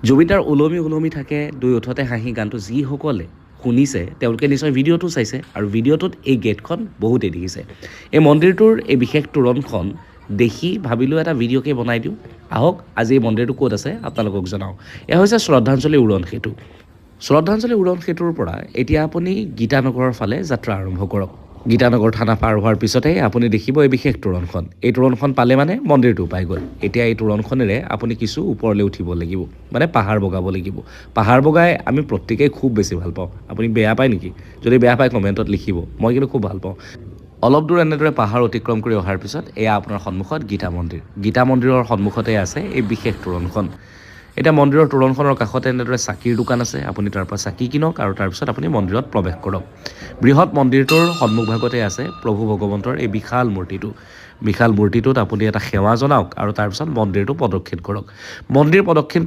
জুবিনদাৰ ওলমি ওলমি থাকে দুই ওঠতে হাঁহি গানটো যিসকলে শুনিছে তেওঁলোকে নিশ্চয় ভিডিঅ'টো চাইছে আৰু ভিডিঅ'টোত এই গেটখন বহুতেই দেখিছে। এই মন্দিৰটোৰ এই বিশেষ তোৰণখন দেখি ভাবিলোঁ এটা ভিডিঅ'কে বনাই দিওঁ। আহক আজি এই মন্দিৰটো ক'ত আছে আপোনালোকক জনাওঁ। এয়া হৈছে শ্ৰদ্ধাঞ্জলি উৰণ সেতু। শ্ৰদ্ধাঞ্জলি উৰণ সেতুৰ পৰা এতিয়া আপুনি গীতানগৰৰ ফালে যাত্ৰা আৰম্ভ কৰক। গীতানগৰ থানা পাৰ হোৱাৰ পিছতে আপুনি দেখিব এই বিশেষ তোৰণখন। এই তোৰণখন পালে মানে মন্দিৰটো পাই গ'ল। এতিয়া এই তোৰণখনেৰে আপুনি কিছু ওপৰলৈ উঠিব লাগিব, মানে পাহাৰ বগাব লাগিব। পাহাৰ বগাই আমি প্ৰত্যেকেই খুব বেছি ভাল পাওঁ। আপুনি বেয়া পায় নেকি? যদি বেয়া পায় কমেণ্টত লিখিব, মই কিন্তু খুব ভাল পাওঁ। অলপ দূৰ এনেদৰে পাহাৰ অতিক্ৰম কৰি অহাৰ পিছত এয়া আপোনাৰ সন্মুখত গীতা মন্দিৰ। গীতা মন্দিৰৰ সন্মুখতে আছে এই বিশেষ তোৰণখন। এতিয়া মন্দিৰৰ তোৰণখনৰ কাষতে এনেদৰে চাকিৰ দোকান আছে। আপুনি তাৰ পৰা চাকি কিনক আৰু তাৰপিছত আপুনি মন্দিৰত প্ৰৱেশ কৰক। বৃহৎ মন্দিৰটোৰ সন্মুখভাগতে আছে প্ৰভু ভগৱন্তৰ এই বিশাল মূৰ্তিটো। বিশাল মূৰ্তিটোত আপুনি এটা সেৱা জনাওক আৰু তাৰপিছত মন্দিৰটো প্ৰদক্ষিণ কৰক। মন্দিৰ প্ৰদক্ষিণ